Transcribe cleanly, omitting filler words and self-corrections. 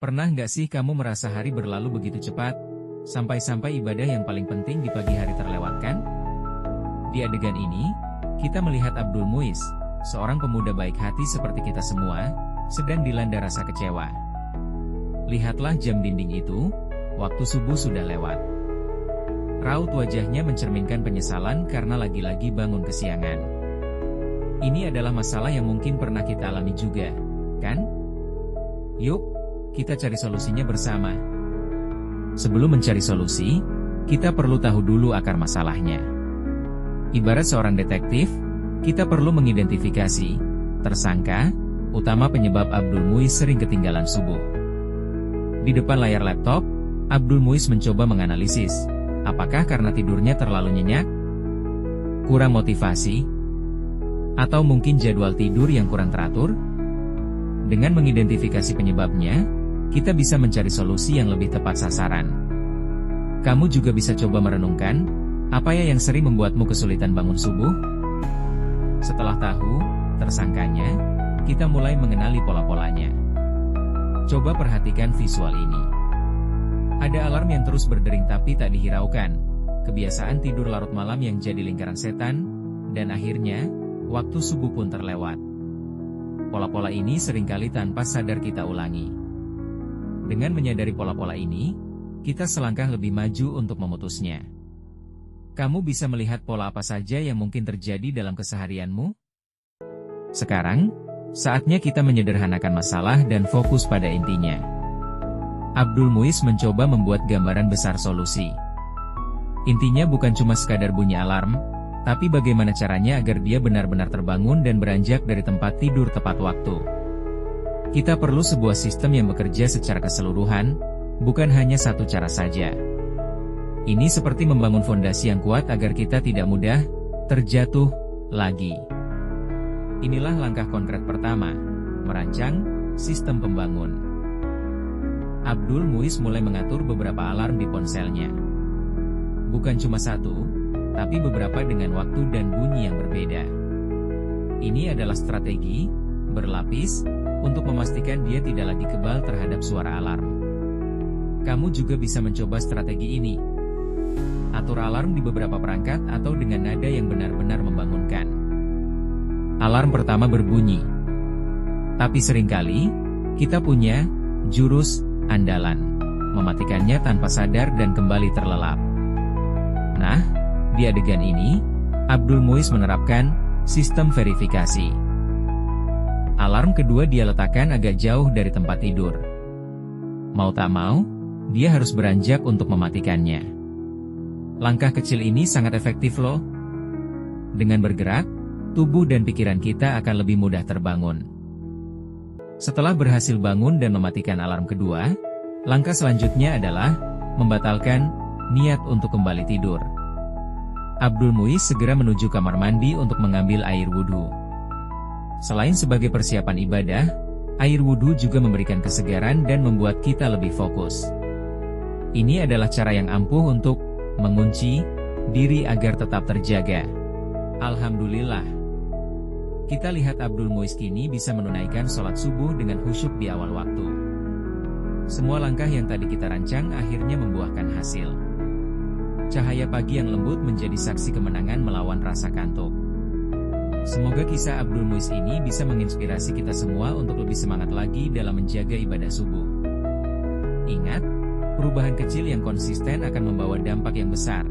Pernah nggak sih kamu merasa hari berlalu begitu cepat, sampai-sampai ibadah yang paling penting di pagi hari terlewatkan? Di adegan ini, kita melihat Abdul Muiz, seorang pemuda baik hati seperti kita semua, sedang dilanda rasa kecewa. Lihatlah jam dinding itu, waktu subuh sudah lewat. Raut wajahnya mencerminkan penyesalan karena lagi-lagi bangun kesiangan. Ini adalah masalah yang mungkin pernah kita alami juga, kan? Yuk, kita cari solusinya bersama. Sebelum mencari solusi, kita perlu tahu dulu akar masalahnya. Ibarat seorang detektif, kita perlu mengidentifikasi tersangka utama penyebab Abdul Muiz sering ketinggalan subuh. Di depan layar laptop, Abdul Muiz mencoba menganalisis, apakah karena tidurnya terlalu nyenyak, kurang motivasi, atau mungkin jadwal tidur yang kurang teratur? Dengan mengidentifikasi penyebabnya, kita bisa mencari solusi yang lebih tepat sasaran. Kamu juga bisa coba merenungkan, apa ya yang sering membuatmu kesulitan bangun subuh? Setelah tahu tersangkanya, kita mulai mengenali pola-polanya. Coba perhatikan visual ini. Ada alarm yang terus berdering tapi tak dihiraukan, kebiasaan tidur larut malam yang jadi lingkaran setan, dan akhirnya, waktu subuh pun terlewat. Pola-pola ini seringkali tanpa sadar kita ulangi. Dengan menyadari pola-pola ini, kita selangkah lebih maju untuk memutusnya. Kamu bisa melihat pola apa saja yang mungkin terjadi dalam keseharianmu? Sekarang, saatnya kita menyederhanakan masalah dan fokus pada intinya. Abdul Muiz mencoba membuat gambaran besar solusi. Intinya bukan cuma sekadar bunyi alarm, tapi bagaimana caranya agar dia benar-benar terbangun dan beranjak dari tempat tidur tepat waktu. Kita perlu sebuah sistem yang bekerja secara keseluruhan, bukan hanya satu cara saja. Ini seperti membangun fondasi yang kuat agar kita tidak mudah terjatuh lagi. Inilah langkah konkret pertama, merancang sistem pembangun. Abdul Muiz mulai mengatur beberapa alarm di ponselnya. Bukan cuma satu, tapi beberapa dengan waktu dan bunyi yang berbeda. Ini adalah strategi berlapis untuk memastikan dia tidak lagi kebal terhadap suara alarm. Kamu juga bisa mencoba strategi ini. Atur alarm di beberapa perangkat atau dengan nada yang benar-benar membangunkan. Alarm pertama berbunyi. Tapi seringkali, kita punya jurus andalan, mematikannya tanpa sadar dan kembali terlelap. Nah, di adegan ini, Abdul Muiz menerapkan sistem verifikasi. Alarm kedua dia letakkan agak jauh dari tempat tidur. Mau tak mau, dia harus beranjak untuk mematikannya. Langkah kecil ini sangat efektif loh. Dengan bergerak, tubuh dan pikiran kita akan lebih mudah terbangun. Setelah berhasil bangun dan mematikan alarm kedua, langkah selanjutnya adalah membatalkan niat untuk kembali tidur. Abdul Muiz segera menuju kamar mandi untuk mengambil air wudhu. Selain sebagai persiapan ibadah, air wudhu juga memberikan kesegaran dan membuat kita lebih fokus. Ini adalah cara yang ampuh untuk mengunci diri agar tetap terjaga. Alhamdulillah. Kita lihat Abdul Muiz kini bisa menunaikan sholat subuh dengan khusyuk di awal waktu. Semua langkah yang tadi kita rancang akhirnya membuahkan hasil. Cahaya pagi yang lembut menjadi saksi kemenangan melawan rasa kantuk. Semoga kisah Abdul Muiz ini bisa menginspirasi kita semua untuk lebih semangat lagi dalam menjaga ibadah subuh. Ingat, perubahan kecil yang konsisten akan membawa dampak yang besar.